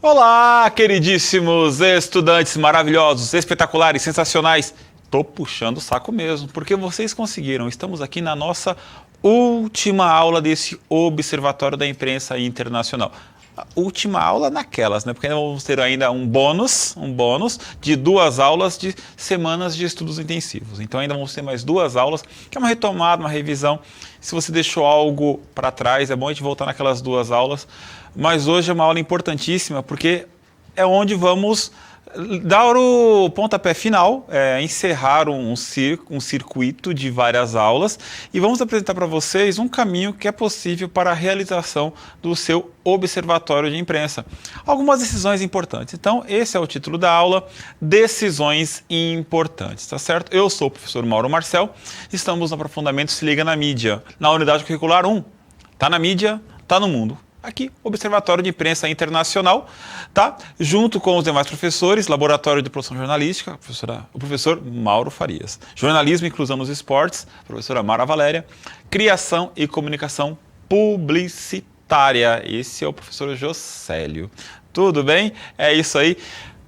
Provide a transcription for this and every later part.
Olá, queridíssimos estudantes maravilhosos, espetaculares, sensacionais. Tô puxando o saco mesmo, porque vocês conseguiram. Estamos aqui na nossa última aula desse Observatório da Imprensa Internacional. A última aula naquelas, né? Porque ainda vamos ter ainda um bônus de 2 aulas de semanas de estudos intensivos. Então ainda vamos ter mais 2 aulas, que é uma retomada, uma revisão. Se você deixou algo para trás, é bom a gente voltar naquelas 2 aulas. Mas hoje é uma aula importantíssima, porque é onde vamos dar o pontapé final, encerrar um circuito de várias aulas e vamos apresentar para vocês um caminho que é possível para a realização do seu observatório de imprensa. Algumas decisões importantes. Então, esse é o título da aula, Decisões Importantes, tá certo? Eu sou o professor Mauro Marcel, estamos no Aprofundamento Se Liga na Mídia, na unidade curricular 1. Tá na mídia, tá no mundo. Aqui, Observatório de Imprensa Internacional, tá? Junto com os demais professores, Laboratório de Produção Jornalística, o professor Mauro Farias. Jornalismo e Inclusão nos Esportes, professora Mara Valéria. Criação e Comunicação Publicitária, esse é o professor Jocélio. Tudo bem? É isso aí.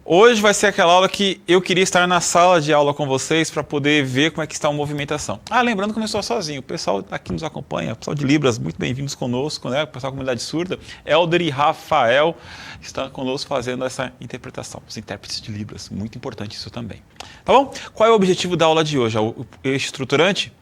Hoje vai ser aquela aula que eu queria estar na sala de aula com vocês para poder ver como é que está a movimentação. Lembrando que eu não estou sozinho, o pessoal aqui nos acompanha, o pessoal de Libras, muito bem-vindos conosco, né? O pessoal da comunidade surda, Helder e Rafael estão conosco fazendo essa interpretação, os intérpretes de Libras, muito importante isso também. Tá bom? Qual é o objetivo da aula de hoje? O eixo estruturante?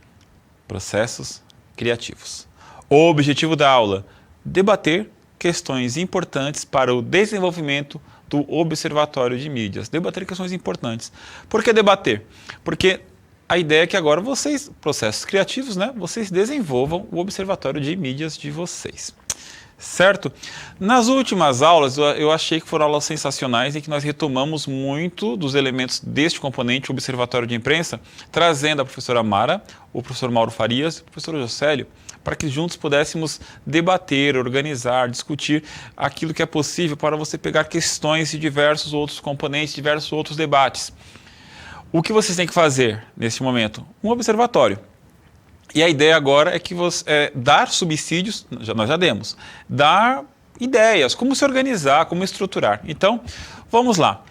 Processos criativos. O objetivo da aula? Debater questões importantes para o desenvolvimento do Observatório de Mídias. Debater questões importantes. Por que debater? Porque a ideia é que agora vocês, processos criativos, né, vocês desenvolvam o Observatório de Mídias de vocês. Certo? Nas últimas aulas, eu achei que foram aulas sensacionais em que nós retomamos muito dos elementos deste componente, o Observatório de Imprensa, trazendo a professora Mara, o professor Mauro Farias e o professor Jocélio, para que juntos pudéssemos debater, organizar, discutir aquilo que é possível para você pegar questões de diversos outros componentes, diversos outros debates. O que vocês têm que fazer neste momento? Um observatório. E a ideia agora é que dar subsídios, nós já demos, dar ideias, como se organizar, como estruturar. Então, vamos lá.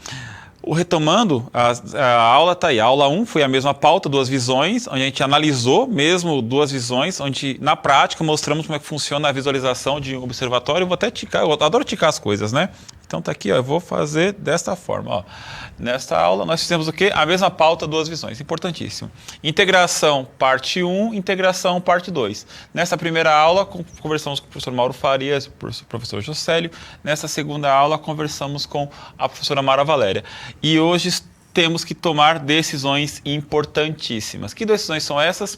Retomando, a aula está aí. A aula 1 foi a mesma pauta, 2 visões, onde a gente analisou mesmo 2 visões, onde na prática mostramos como é que funciona a visualização de um observatório. Eu vou até ticar, eu adoro ticar as coisas, né? Então tá aqui, ó, eu vou fazer desta forma. Ó. Nesta aula nós fizemos o quê? A mesma pauta, 2 visões, importantíssimo. Integração, parte 1, integração, parte 2. Nessa primeira aula, conversamos com o professor Mauro Farias, o professor Jocélio. Nessa segunda aula, conversamos com a professora Mara Valéria. E hoje temos que tomar decisões importantíssimas. Que decisões são essas?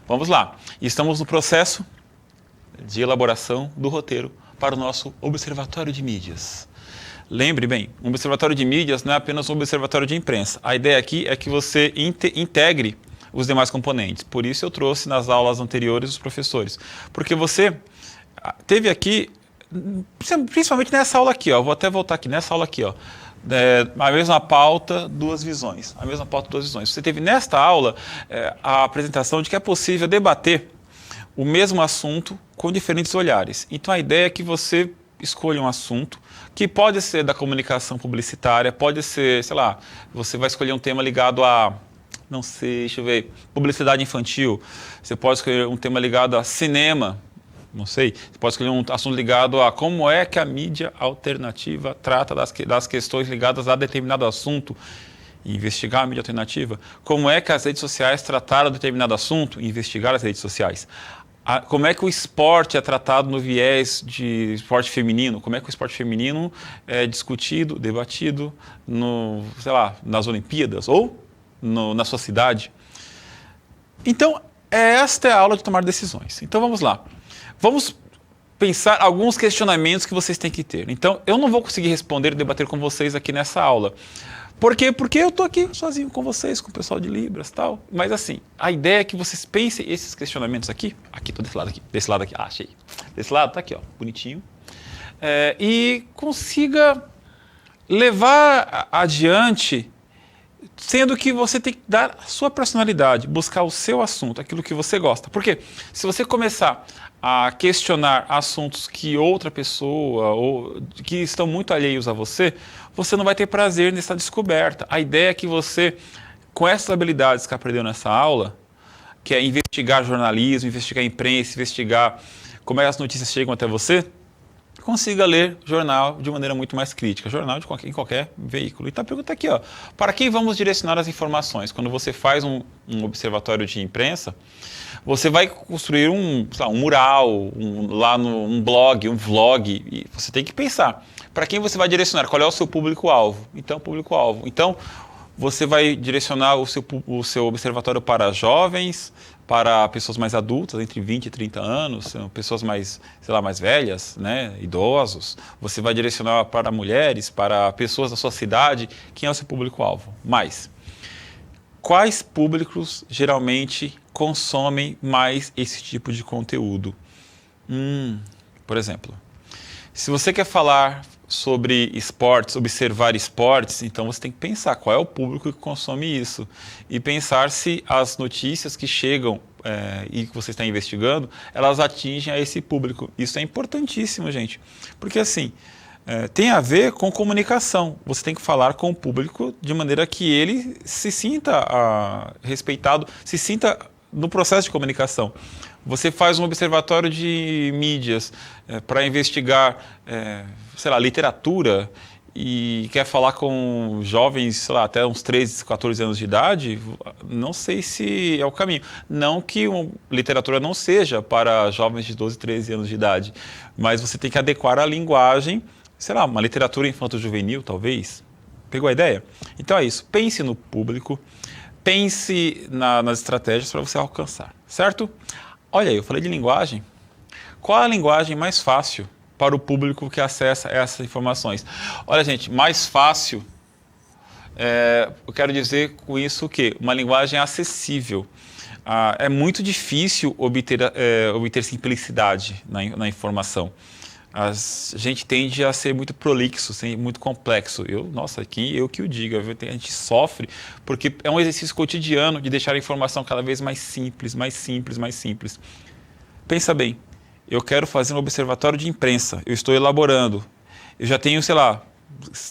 Vamos lá. Estamos no processo de elaboração do roteiro para o nosso Observatório de Mídias. Lembre bem, um observatório de mídias não é apenas um observatório de imprensa. A ideia aqui é que você integre os demais componentes. Por isso eu trouxe nas aulas anteriores os professores. Porque você teve aqui, principalmente nessa aula aqui, ó, vou até voltar aqui, nessa aula aqui, ó, a mesma pauta, 2 visões. A mesma pauta, 2 visões. Você teve nesta aula a apresentação de que é possível debater o mesmo assunto com diferentes olhares. Então a ideia é que você escolha um assunto que pode ser da comunicação publicitária, pode ser, sei lá, você vai escolher um tema ligado a, não sei, deixa eu ver, publicidade infantil, você pode escolher um tema ligado a cinema, não sei, você pode escolher um assunto ligado a como é que a mídia alternativa trata das questões ligadas a determinado assunto, investigar a mídia alternativa, como é que as redes sociais trataram determinado assunto, investigar as redes sociais. Como é que o esporte é tratado no viés de esporte feminino? Como é que o esporte feminino é discutido, debatido sei lá, nas Olimpíadas ou na sua cidade? Então, esta é a aula de tomar decisões. Então, vamos lá. Vamos pensar alguns questionamentos que vocês têm que ter. Então, eu não vou conseguir responder e debater com vocês aqui nessa aula. Por quê? Porque eu estou aqui sozinho com vocês, com o pessoal de Libras e tal. Mas assim, a ideia é que vocês pensem esses questionamentos aqui. Aqui, estou desse lado aqui. Achei. Desse lado, tá aqui, ó, bonitinho. E consiga levar adiante, sendo que você tem que dar a sua personalidade, buscar o seu assunto, aquilo que você gosta. Porque se você começar a questionar assuntos que outra pessoa ou que estão muito alheios a você, você não vai ter prazer nessa descoberta. A ideia é que você, com essas habilidades que aprendeu nessa aula, que é investigar jornalismo, investigar imprensa, investigar como é que as notícias chegam até você, consiga ler jornal de maneira muito mais crítica. Jornal em qualquer veículo. Então a pergunta é aqui, ó, para quem vamos direcionar as informações? Quando você faz um observatório de imprensa, você vai construir um mural, um blog, um vlog, e você tem que pensar para quem você vai direcionar, qual é o seu público-alvo. Então, você vai direcionar o seu observatório para jovens, para pessoas mais adultas, entre 20 e 30 anos, pessoas mais, sei lá, mais velhas, né, idosos. Você vai direcionar para mulheres, para pessoas da sua cidade. Quem é o seu público-alvo? Mais. Quais públicos geralmente consomem mais esse tipo de conteúdo? Por exemplo, se você quer falar sobre esportes, observar esportes, então você tem que pensar qual é o público que consome isso e pensar se as notícias que chegam e que você está investigando, elas atingem a esse público. Isso é importantíssimo, gente, porque assim, tem a ver com comunicação. Você tem que falar com o público de maneira que ele se sinta respeitado, se sinta no processo de comunicação. Você faz um observatório de mídias para investigar, sei lá, literatura e quer falar com jovens, sei lá, até uns 13, 14 anos de idade, não sei se é o caminho. Não que literatura não seja para jovens de 12, 13 anos de idade, mas você tem que adequar a linguagem, sei lá, uma literatura infanto-juvenil, talvez. Pegou a ideia? Então é isso. Pense no público, pense nas estratégias para você alcançar, certo? Olha aí, eu falei de linguagem. Qual é a linguagem mais fácil para o público que acessa essas informações? Olha, gente, mais fácil, eu quero dizer com isso o quê? Uma linguagem acessível. É muito difícil obter simplicidade na informação. A gente tende a ser muito prolixo, muito complexo. Aqui eu que o digo, a gente sofre porque é um exercício cotidiano de deixar a informação cada vez mais simples, mais simples, mais simples. Pensa bem, eu quero fazer um observatório de imprensa, eu estou elaborando, eu já tenho, sei lá,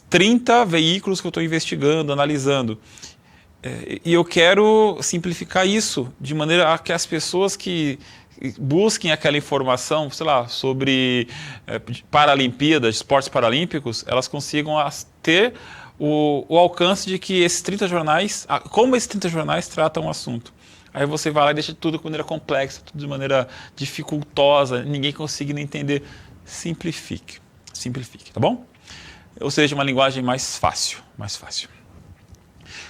30 veículos que eu estou investigando, analisando, e eu quero simplificar isso de maneira a que as pessoas que busquem aquela informação, sei lá, sobre Paralimpíadas, esportes paralímpicos, elas consigam ter o alcance de que esses 30 jornais, como esses 30 jornais tratam o assunto. Aí você vai lá e deixa tudo de maneira complexa, tudo de maneira dificultosa, ninguém conseguindo entender. Simplifique, tá bom? Ou seja, uma linguagem mais fácil,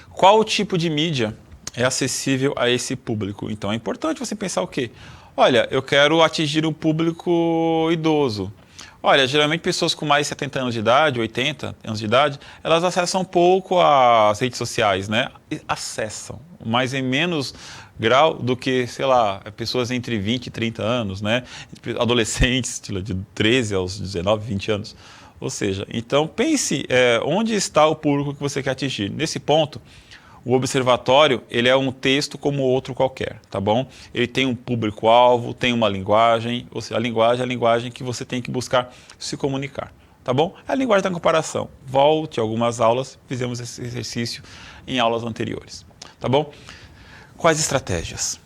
Qual o tipo de mídia é acessível a esse público? Então é importante você pensar o quê? Olha, eu quero atingir um público idoso. Olha, geralmente pessoas com mais de 70 anos de idade, 80 anos de idade, elas acessam pouco as redes sociais, né? Acessam, mas em menos grau do que, sei lá, pessoas entre 20 e 30 anos, né? Adolescentes, de 13 aos 19, 20 anos. Ou seja, então pense onde está o público que você quer atingir. Nesse ponto, o observatório, ele é um texto como outro qualquer, tá bom? Ele tem um público-alvo, tem uma linguagem, ou seja, a linguagem é a linguagem que você tem que buscar se comunicar, tá bom? É a linguagem da comparação. Volte algumas aulas, fizemos esse exercício em aulas anteriores, tá bom? Quais estratégias?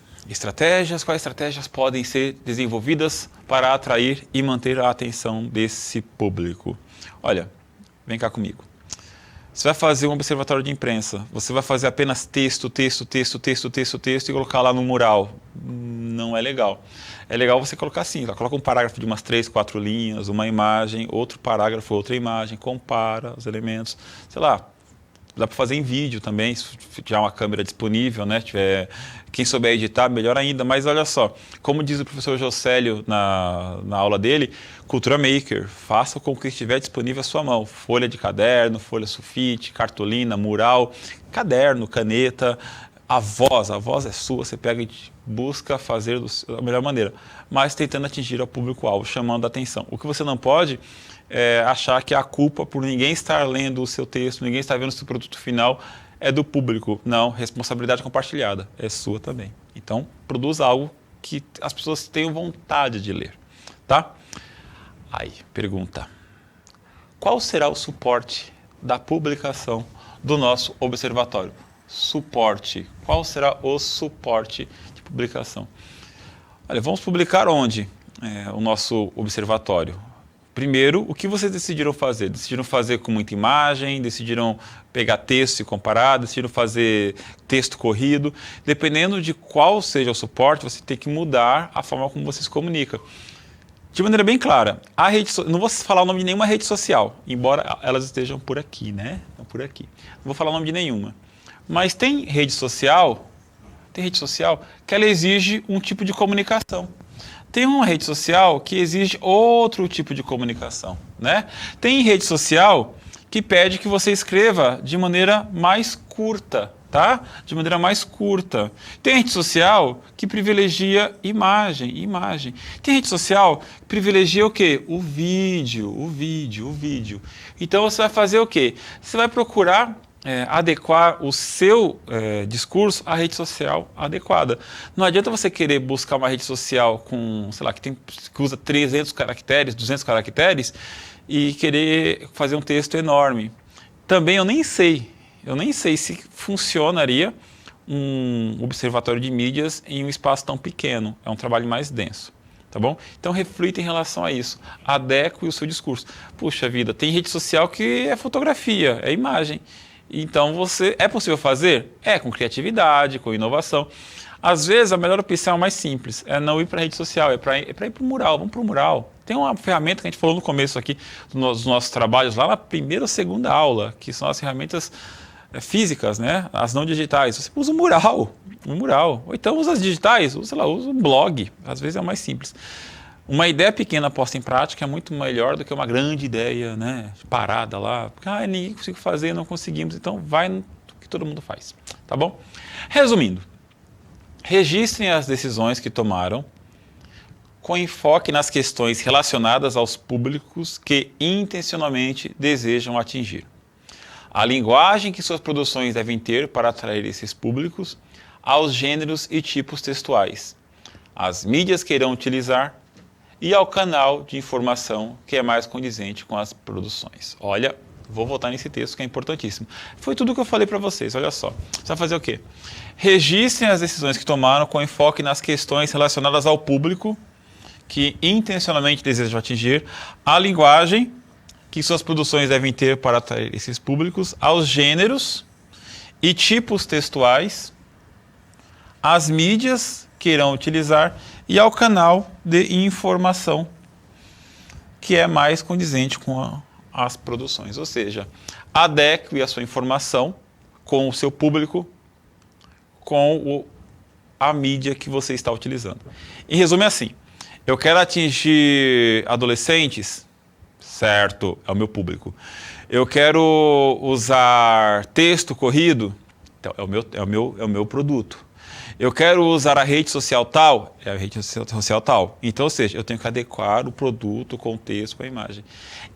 Quais estratégias podem ser desenvolvidas para atrair e manter a atenção desse público? Olha, vem cá comigo. Você vai fazer um observatório de imprensa, você vai fazer apenas texto e colocar lá no mural. Não é legal. É legal você colocar assim, coloca um parágrafo de umas 3, 4 linhas, uma imagem, outro parágrafo, outra imagem, compara os elementos, sei lá. Dá para fazer em vídeo também, se tiver uma câmera disponível, né? Quem souber editar, melhor ainda. Mas olha só, como diz o professor Jocélio na aula dele, Cultura Maker, faça com que estiver disponível à sua mão. Folha de caderno, folha sulfite, cartolina, mural, caderno, caneta. A voz é sua, você pega e busca fazer da melhor maneira, mas tentando atingir o público-alvo, chamando a atenção. O que você não pode achar que a culpa por ninguém estar lendo o seu texto, ninguém estar vendo o seu produto final, é do público. Não, responsabilidade compartilhada, é sua também. Então, produza algo que as pessoas tenham vontade de ler, tá? Aí, pergunta. Qual será o suporte da publicação do nosso observatório? Suporte. Qual será o suporte de publicação? Olha, vamos publicar onde? O nosso observatório. Primeiro, o que vocês decidiram fazer? Decidiram fazer com muita imagem, decidiram pegar texto e comparar, decidiram fazer texto corrido. Dependendo de qual seja o suporte, você tem que mudar a forma como você se comunica. De maneira bem clara, não vou falar o nome de nenhuma rede social, embora elas estejam por aqui, né? Estão por aqui. Não vou falar o nome de nenhuma. Mas tem rede social que ela exige um tipo de comunicação. Tem uma rede social que exige outro tipo de comunicação, né? Tem rede social que pede que você escreva de maneira mais curta, tá? De maneira mais curta. Tem rede social que privilegia imagem. Tem rede social que privilegia o quê? O vídeo. Então você vai fazer o quê? Você vai procurar adequar o seu discurso à rede social adequada. Não adianta você querer buscar uma rede social com, sei lá, que usa 300 caracteres, 200 caracteres e querer fazer um texto enorme. Também eu nem sei se funcionaria um observatório de mídias em um espaço tão pequeno. É um trabalho mais denso. Tá bom? Então reflita em relação a isso. Adeque o seu discurso. Puxa vida, tem rede social que é fotografia, é imagem. Então, é possível fazer? Com criatividade, com inovação. Às vezes, a melhor opção é a mais simples, é não ir para a rede social, é para ir para o mural. Vamos para o mural. Tem uma ferramenta que a gente falou no começo aqui dos nossos trabalhos, lá na primeira ou segunda aula, que são as ferramentas físicas, né? As não digitais. Você usa um mural. Ou então usa as digitais, usa um blog. Às vezes é o mais simples. Uma ideia pequena posta em prática é muito melhor do que uma grande ideia, né, parada lá. Porque ninguém conseguiu fazer, não conseguimos. Então, vai no que todo mundo faz. Tá bom? Resumindo, registrem as decisões que tomaram com enfoque nas questões relacionadas aos públicos que intencionalmente desejam atingir. A linguagem que suas produções devem ter para atrair esses públicos, aos gêneros e tipos textuais, as mídias que irão utilizar, e ao canal de informação que é mais condizente com as produções. Olha, vou voltar nesse texto que é importantíssimo. Foi tudo que eu falei para vocês, olha só. Você vai fazer o quê? Registrem as decisões que tomaram com enfoque nas questões relacionadas ao público que intencionalmente desejam atingir, a linguagem que suas produções devem ter para atrair esses públicos, aos gêneros e tipos textuais, as mídias que irão utilizar e ao canal de informação que é mais condizente com as produções. Ou seja, adeque a sua informação com o seu público, com a mídia que você está utilizando. Em resumo, é assim, eu quero atingir adolescentes, certo, é o meu público. Eu quero usar texto corrido, então é o meu produto. Eu quero usar a rede social tal, é a rede social tal. Então, ou seja, eu tenho que adequar o produto, o contexto, com a imagem.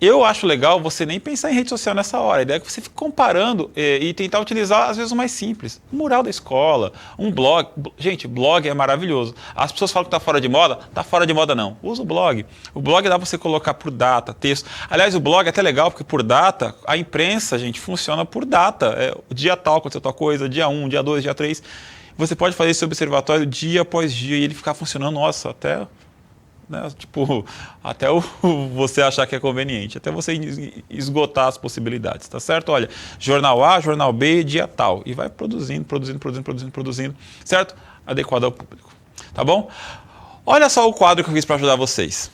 Eu acho legal você nem pensar em rede social nessa hora. A ideia é que você fique comparando e tentar utilizar, às vezes, o mais simples. Um mural da escola, um blog. Gente, blog é maravilhoso. As pessoas falam que está fora de moda. Está fora de moda, não. Usa o blog. O blog dá para você colocar por data, texto. Aliás, o blog é até legal, porque por data, a imprensa, gente, funciona por data. Dia tal aconteceu tal coisa, dia 1, dia 2, dia 3. Você pode fazer esse observatório dia após dia e ele ficar funcionando, nossa, até, né, até você achar que é conveniente, até você esgotar as possibilidades, tá certo? Olha, jornal A, jornal B, dia tal, e vai produzindo, certo? Adequado ao público, tá bom? Olha só o quadro que eu fiz para ajudar vocês.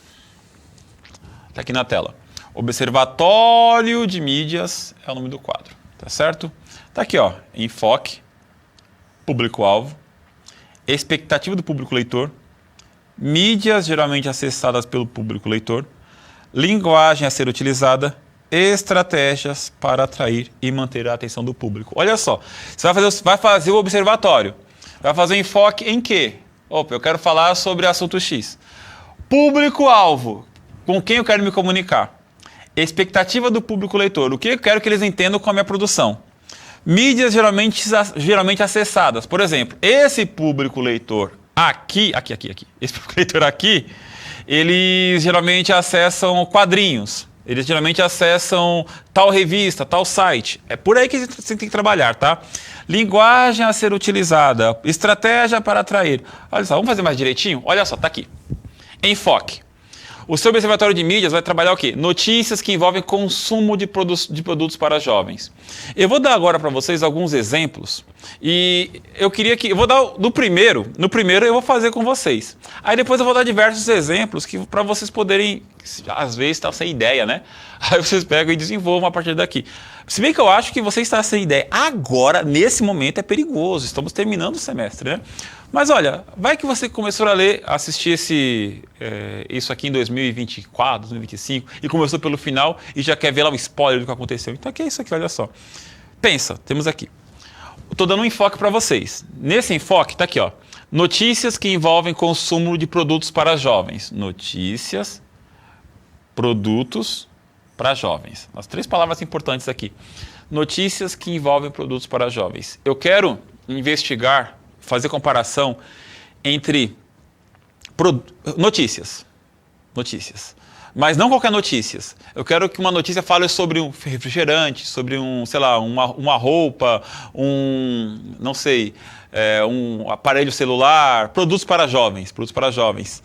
Tá aqui na tela. Observatório de mídias é o nome do quadro, tá certo? Tá aqui, ó, enfoque, público-alvo, expectativa do público leitor, mídias geralmente acessadas pelo público leitor, linguagem a ser utilizada, estratégias para atrair e manter a atenção do público. Olha só, você vai fazer o observatório, vai fazer um enfoque em quê? Opa, eu quero falar sobre assunto X. Público-alvo, com quem eu quero me comunicar? Expectativa do público leitor, o que eu quero que eles entendam com a minha produção? Mídias geralmente acessadas. Por exemplo, esse público leitor Aqui. Esse público leitor aqui, eles geralmente acessam quadrinhos. Eles geralmente acessam tal revista, tal site. É por aí que você tem que trabalhar, tá? Linguagem a ser utilizada, estratégia para atrair. Olha só, vamos fazer mais direitinho? Olha só, tá aqui. Enfoque. O seu observatório de mídias vai trabalhar o quê? Notícias que envolvem consumo de produtos para jovens. Eu vou dar agora para vocês alguns exemplos e eu queria que... Eu vou dar no primeiro eu vou fazer com vocês. Aí depois eu vou dar diversos exemplos para vocês poderem, às vezes, estar sem ideia, né? Aí vocês pegam e desenvolvam a partir daqui. Se bem que eu acho que você está sem ideia agora, nesse momento, é perigoso. Estamos terminando o semestre, né? Mas olha, vai que você começou a ler, assistir isso aqui em 2024, 2025 e começou pelo final e já quer ver lá o spoiler do que aconteceu. Então aqui é isso aqui, olha só. Pensa, temos aqui. Estou dando um enfoque para vocês. Nesse enfoque, está aqui, ó. Notícias que envolvem consumo de produtos para jovens. Notícias, produtos para jovens. As 3 palavras importantes aqui. Notícias que envolvem produtos para jovens. Eu quero investigar, fazer comparação entre notícias. Mas não qualquer notícias. Eu quero que uma notícia fale sobre um refrigerante, sobre sei lá, uma roupa, não sei, um aparelho celular, produtos para jovens.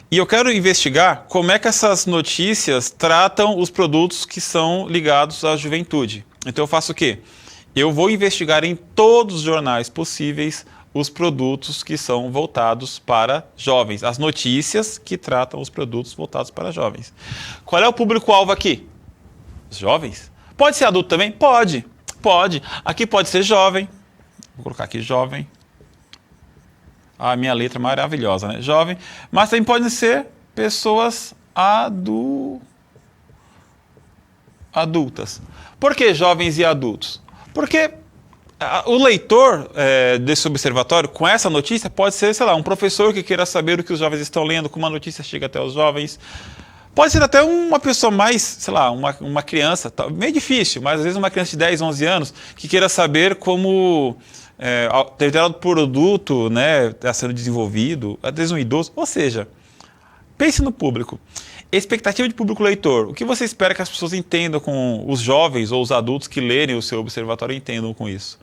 E eu quero investigar como é que essas notícias tratam os produtos que são ligados à juventude. Então eu faço o quê? Eu vou investigar em todos os jornais possíveis os produtos que são voltados para jovens, as notícias que tratam os produtos voltados para jovens. Qual é o público-alvo aqui? Os jovens. Pode ser adulto também? Pode. Aqui pode ser jovem. Vou colocar aqui jovem. A minha letra maravilhosa, né? Jovem. Mas também podem ser pessoas adultas. Por que jovens e adultos? Porque o leitor desse observatório, com essa notícia, pode ser, sei lá, um professor que queira saber o que os jovens estão lendo, como a notícia chega até os jovens. Pode ser até uma pessoa mais, sei lá, uma criança, meio difícil, mas às vezes uma criança de 10, 11 anos, que queira saber como determinado produto está sendo desenvolvido, às vezes um idoso. Ou seja, pense no público. Expectativa de público leitor. O que você espera que as pessoas entendam com os jovens ou os adultos que lerem o seu observatório entendam com isso?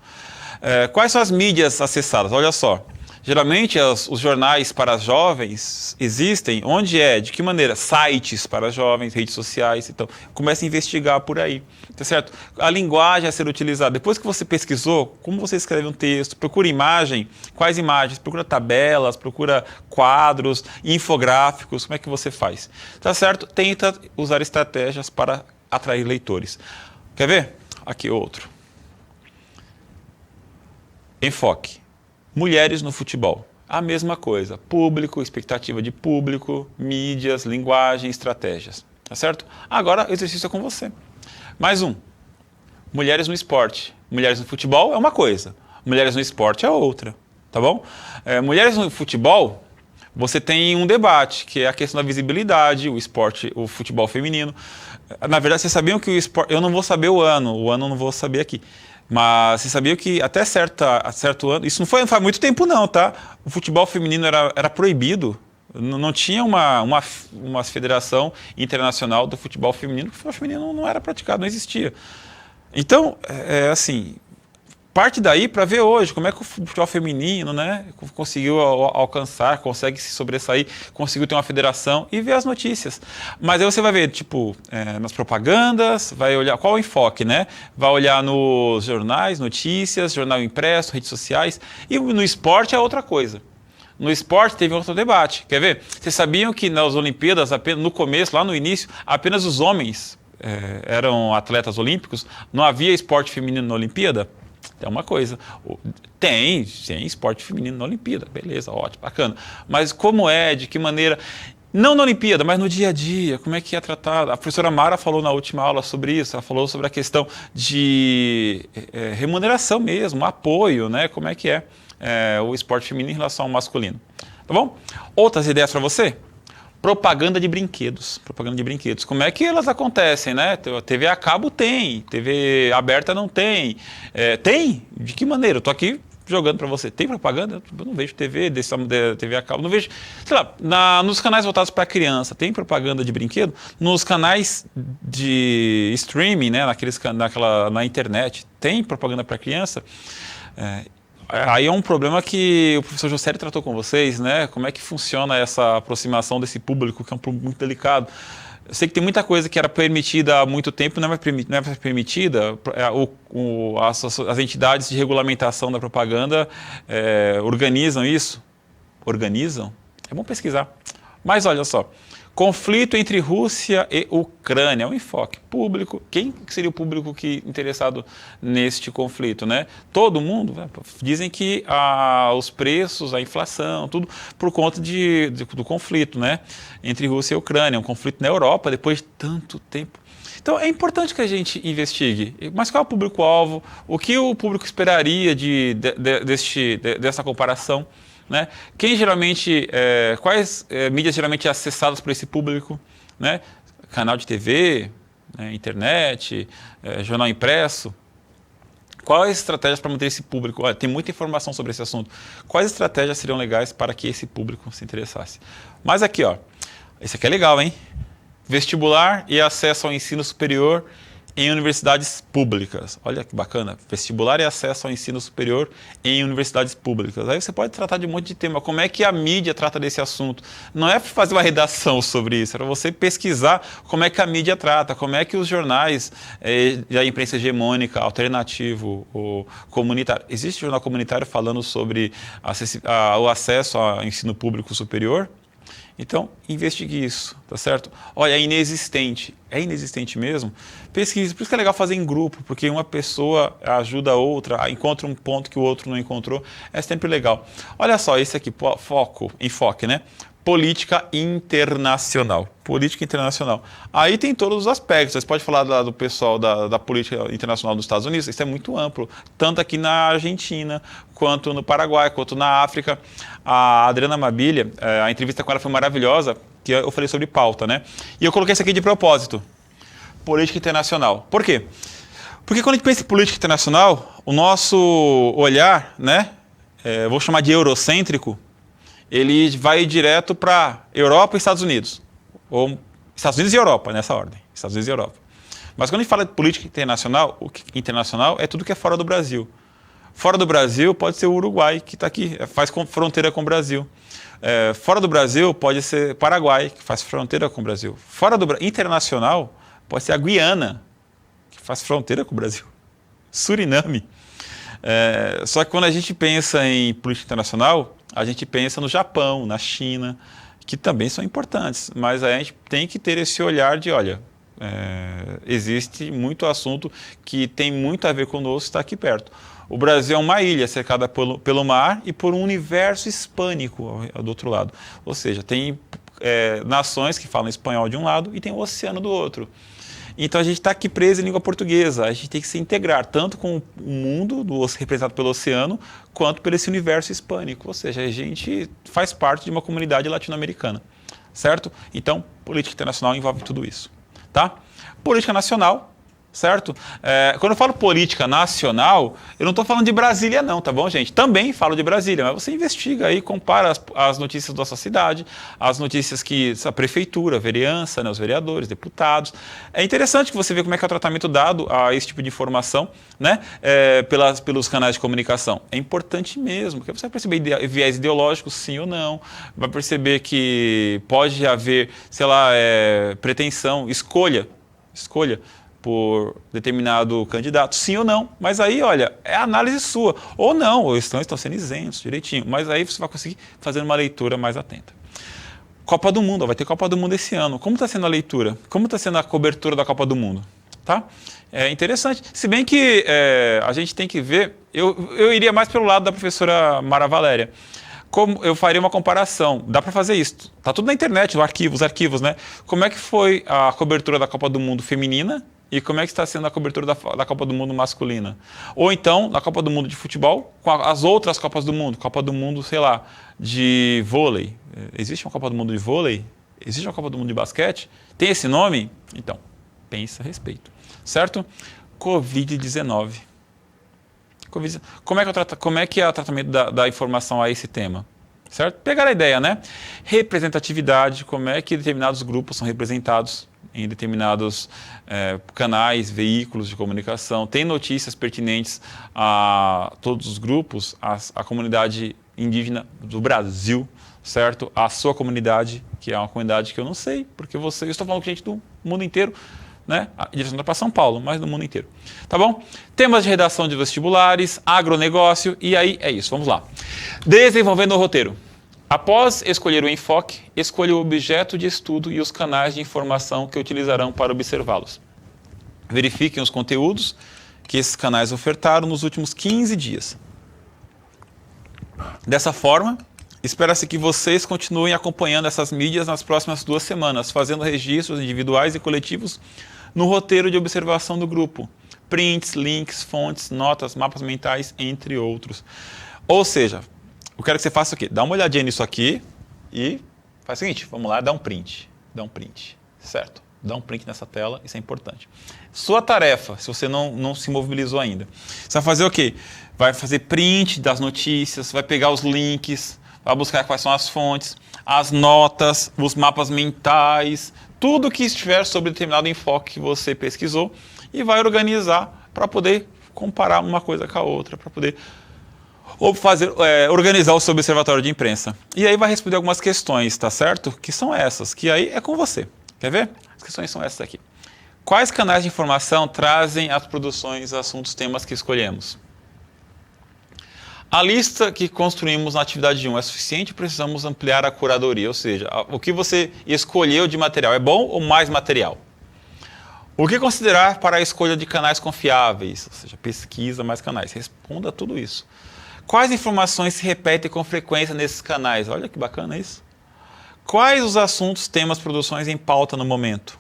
Quais são as mídias acessadas? Olha só. Geralmente os jornais para jovens existem. Onde de que maneira? Sites para jovens, redes sociais. Então, comece a investigar por aí. Tá certo? A linguagem a ser utilizada. Depois que você pesquisou, como você escreve um texto, procura imagem. Quais imagens? Procura tabelas, procura quadros, infográficos. Como é que você faz? Tá certo? Tenta usar estratégias para atrair leitores. Quer ver? Aqui outro. Enfoque. Mulheres no futebol. A mesma coisa. Público, expectativa de público, mídias, linguagem, estratégias. Tá certo? Agora o exercício é com você. Mais um. Mulheres no esporte. Mulheres no futebol é uma coisa. Mulheres no esporte é outra. Tá bom? Mulheres no futebol, você tem um debate, que é a questão da visibilidade, o futebol feminino. Na verdade, vocês sabiam que o esporte... Eu não vou saber o ano eu não vou saber aqui. Mas vocês sabiam que até certo ano, isso não faz muito tempo não, tá? O futebol feminino era proibido, não tinha uma federação internacional do futebol feminino, porque o futebol feminino não era praticado, não existia. Então, assim, parte daí para ver hoje como é que o futebol feminino, conseguiu alcançar, consegue se sobressair, conseguiu ter uma federação e ver as notícias. Mas aí você vai ver, nas propagandas, vai olhar qual é o enfoque, Vai olhar nos jornais, notícias, jornal impresso, redes sociais, e no esporte é outra coisa. No esporte teve outro debate. Quer ver? Vocês sabiam que nas Olimpíadas, no começo, lá no início, apenas os homens eram atletas olímpicos? Não havia esporte feminino na Olimpíada? É uma coisa. Tem esporte feminino na Olimpíada. Beleza, ótimo, bacana. Mas como de que maneira... Não na Olimpíada, mas no dia a dia, como é que é tratado? A professora Mara falou na última aula sobre isso, ela falou sobre a questão de remuneração mesmo, apoio, como é que o esporte feminino em relação ao masculino. Tá bom? Outras ideias para você? Propaganda de brinquedos. Como é que elas acontecem, TV a cabo tem, TV aberta não tem. Tem? De que maneira? Eu estou aqui jogando para você. Tem propaganda? Eu não vejo TV, TV a cabo, não vejo. Sei lá, nos canais voltados para criança, tem propaganda de brinquedo? Nos canais de streaming, né, na internet, tem propaganda para criança? Aí é um problema que o professor José tratou com vocês, né? Como é que funciona essa aproximação desse público, que é um público muito delicado. Eu sei que tem muita coisa que era permitida há muito tempo, não é mais permitida. As entidades de regulamentação da propaganda organizam isso. Organizam? É bom pesquisar. Mas olha só. Conflito entre Rússia e Ucrânia, é um enfoque público. Quem seria o público interessado neste conflito, né? Todo mundo, dizem que os preços, a inflação, tudo por conta do conflito, né? Entre Rússia e Ucrânia, um conflito na Europa depois de tanto tempo. Então é importante que a gente investigue. Mas qual é o público-alvo? O que o público esperaria dessa comparação? Né? Quem geralmente, quais mídias geralmente acessadas por esse público? Né? Canal de TV, né? Internet, jornal impresso. Quais estratégias para manter esse público? Olha, tem muita informação sobre esse assunto. Quais estratégias seriam legais para que esse público se interessasse? Mas aqui, ó, esse aqui é legal, hein? Vestibular e acesso ao ensino superior em universidades públicas. Olha que bacana. Vestibular e acesso ao ensino superior em universidades públicas. Aí você pode tratar de um monte de tema. Como é que a mídia trata desse assunto? Não é fazer uma redação sobre isso, é para você pesquisar como é que a mídia trata, como é que os jornais da imprensa hegemônica, alternativo, ou comunitário. Existe jornal comunitário falando sobre o acesso ao ensino público superior? Então, investigue isso, tá certo? Olha, é inexistente mesmo? Pesquise, por isso que é legal fazer em grupo, porque uma pessoa ajuda a outra, encontra um ponto que o outro não encontrou, é sempre legal. Olha só, esse aqui, enfoque, né? Política internacional. Política internacional. Aí tem todos os aspectos. Você pode falar do pessoal da política internacional dos Estados Unidos, isso é muito amplo. Tanto aqui na Argentina, quanto no Paraguai, quanto na África. A Adriana Mabilha, a entrevista com ela foi maravilhosa, que eu falei sobre pauta, né? E eu coloquei isso aqui de propósito. Política internacional. Por quê? Porque quando a gente pensa em política internacional, o nosso olhar, né? Vou chamar de eurocêntrico, ele vai direto para Europa e Estados Unidos. Ou Estados Unidos e Europa, nessa ordem. Estados Unidos e Europa. Mas quando a gente fala de política internacional, o internacional é tudo que é fora do Brasil. Fora do Brasil pode ser o Uruguai, que está aqui, faz fronteira com o Brasil. Fora do Brasil pode ser Paraguai, que faz fronteira com o Brasil. Fora do internacional pode ser a Guiana, que faz fronteira com o Brasil. Suriname. Só que quando a gente pensa em política internacional, a gente pensa no Japão, na China, que também são importantes, mas a gente tem que ter esse olhar de, olha, existe muito assunto que tem muito a ver conosco, está aqui perto. O Brasil é uma ilha cercada pelo mar e por um universo hispânico do outro lado. Ou seja, tem nações que falam espanhol de um lado e tem o oceano do outro. Então a gente está aqui preso em língua portuguesa, a gente tem que se integrar tanto com o mundo representado pelo oceano, quanto por esse universo hispânico, ou seja, a gente faz parte de uma comunidade latino-americana, certo? Então, política internacional envolve tudo isso, tá? Política nacional, certo? Quando eu falo política nacional, eu não estou falando de Brasília não, tá bom, gente? Também falo de Brasília, mas você investiga aí, compara as notícias da sua cidade, as notícias que a prefeitura, a vereança, né, os vereadores, deputados. É interessante que você vê como é que é o tratamento dado a esse tipo de informação, né, pelos canais de comunicação. É importante mesmo, porque você vai perceber viés ideológicos, sim ou não, vai perceber que pode haver, sei lá, pretensão, escolha por determinado candidato, sim ou não. Mas aí, olha, é análise sua. Ou não, ou estão sendo isentos, direitinho. Mas aí você vai conseguir fazer uma leitura mais atenta. Copa do Mundo, vai ter Copa do Mundo esse ano. Como está sendo a leitura? Como está sendo a cobertura da Copa do Mundo? Tá? É interessante. Se bem que a gente tem que ver, eu iria mais pelo lado da professora Mara Valéria. Como eu faria uma comparação, dá para fazer isso. Tá tudo na internet, os arquivos, né? Como é que foi a cobertura da Copa do Mundo feminina e como é que está sendo a cobertura da Copa do Mundo masculina? Ou então, na Copa do Mundo de futebol, com as outras Copas do Mundo. Copa do Mundo, sei lá, de vôlei. Existe uma Copa do Mundo de vôlei? Existe uma Copa do Mundo de basquete? Tem esse nome? Então, pensa a respeito. Certo? Covid-19. Como é que é o tratamento da informação a esse tema? Certo? Pegar a ideia, né? Representatividade, como é que determinados grupos são representados em determinados canais, veículos de comunicação. Tem notícias pertinentes a todos os grupos, a comunidade indígena do Brasil, certo? A sua comunidade, que é uma comunidade que eu não sei, porque eu estou falando com gente do mundo inteiro, né? Direcionada para São Paulo, mas no mundo inteiro. Tá bom? Temas de redação de vestibulares, agronegócio, e aí é isso. Vamos lá. Desenvolvendo o roteiro. Após escolher o enfoque, escolha o objeto de estudo e os canais de informação que utilizarão para observá-los. Verifiquem os conteúdos que esses canais ofertaram nos últimos 15 dias. Dessa forma, espera-se que vocês continuem acompanhando essas mídias nas próximas 2 semanas, fazendo registros individuais e coletivos no roteiro de observação do grupo. Prints, links, fontes, notas, mapas mentais, entre outros. Ou seja, eu quero que você faça o quê? Dá uma olhadinha nisso aqui e faz o seguinte, vamos lá, dá um print, certo? Dá um print nessa tela, isso é importante. Sua tarefa, se você não se mobilizou ainda, você vai fazer o quê? Vai fazer print das notícias, vai pegar os links, vai buscar quais são as fontes, as notas, os mapas mentais, tudo que estiver sobre determinado enfoque que você pesquisou e vai organizar para poder comparar uma coisa com a outra, para poder organizar o seu observatório de imprensa. E aí vai responder algumas questões, tá certo? Que são essas, que aí é com você. Quer ver? As questões são essas aqui. Quais canais de informação trazem as produções, assuntos, temas que escolhemos? A lista que construímos na atividade 1 é suficiente? Precisamos ampliar a curadoria, ou seja, o que você escolheu de material é bom ou mais material? O que considerar para a escolha de canais confiáveis? Ou seja, pesquisa mais canais. Responda tudo isso. Quais informações se repetem com frequência nesses canais? Olha que bacana isso. Quais os assuntos, temas, produções em pauta no momento?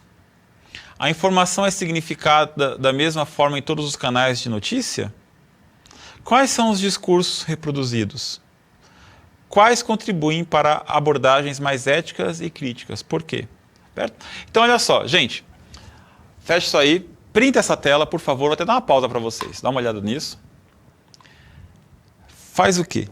A informação é significada da mesma forma em todos os canais de notícia? Quais são os discursos reproduzidos? Quais contribuem para abordagens mais éticas e críticas? Por quê? Certo? Então, olha só, gente. Fecha isso aí. Printa essa tela, por favor. Vou até dar uma pausa para vocês. Dá uma olhada nisso. Faz o quê?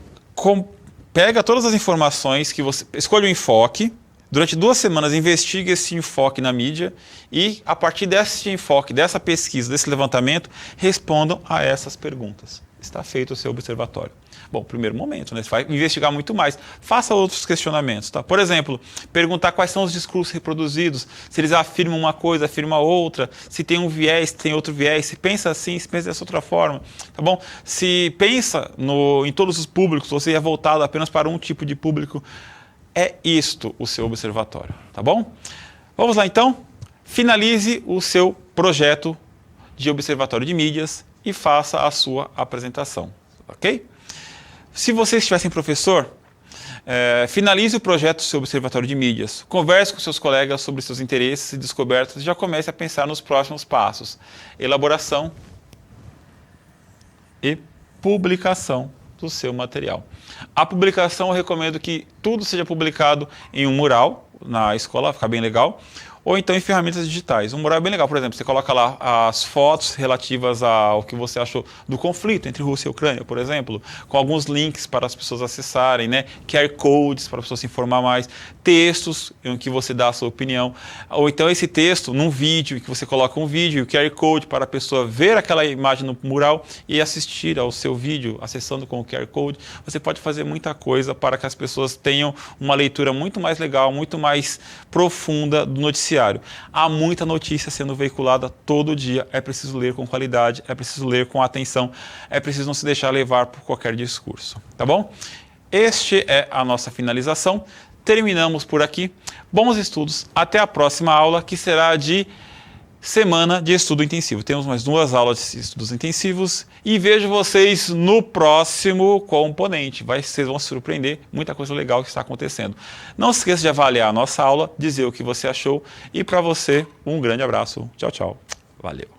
Pega todas as informações que você... Escolha o enfoque. Durante 2 semanas, investigue esse enfoque na mídia e, a partir desse enfoque, dessa pesquisa, desse levantamento, respondam a essas perguntas. Está feito o seu observatório. Bom, primeiro momento, né? Você vai investigar muito mais. Faça outros questionamentos, tá? Por exemplo, perguntar quais são os discursos reproduzidos, se eles afirmam uma coisa, afirmam outra, se tem um viés, se tem outro viés, se pensa assim, se pensa dessa outra forma, tá bom? Se pensa em todos os públicos, ou se é voltado apenas para um tipo de público, é isto o seu observatório, tá bom? Vamos lá então? Finalize o seu projeto de observatório de mídias e faça a sua apresentação, ok? Se vocês tivessem professor, finalize o projeto do seu observatório de mídias, converse com seus colegas sobre seus interesses e descobertas e já comece a pensar nos próximos passos. Elaboração e publicação do seu material. A publicação, eu recomendo que tudo seja publicado em um mural na escola, fica bem legal, ou então em ferramentas digitais. Um mural é bem legal, por exemplo, você coloca lá as fotos relativas ao que você achou do conflito entre Rússia e Ucrânia, por exemplo, com alguns links para as pessoas acessarem, né? QR codes para a pessoa se informar mais, textos em que você dá a sua opinião, ou então esse texto num vídeo, que você coloca um vídeo, o QR code para a pessoa ver aquela imagem no mural e assistir ao seu vídeo, acessando com o QR code. Você pode fazer muita coisa para que as pessoas tenham uma leitura muito mais legal, muito mais profunda do noticiário. Há muita notícia sendo veiculada todo dia, é preciso ler com qualidade, é preciso ler com atenção, é preciso não se deixar levar por qualquer discurso, tá bom? Este é a nossa finalização, terminamos por aqui, bons estudos, até a próxima aula que será de semana de estudo intensivo. Temos mais 2 aulas de estudos intensivos e vejo vocês no próximo componente. Vocês vão se surpreender, muita coisa legal que está acontecendo. Não se esqueça de avaliar a nossa aula, dizer o que você achou e para você um grande abraço. Tchau, tchau. Valeu.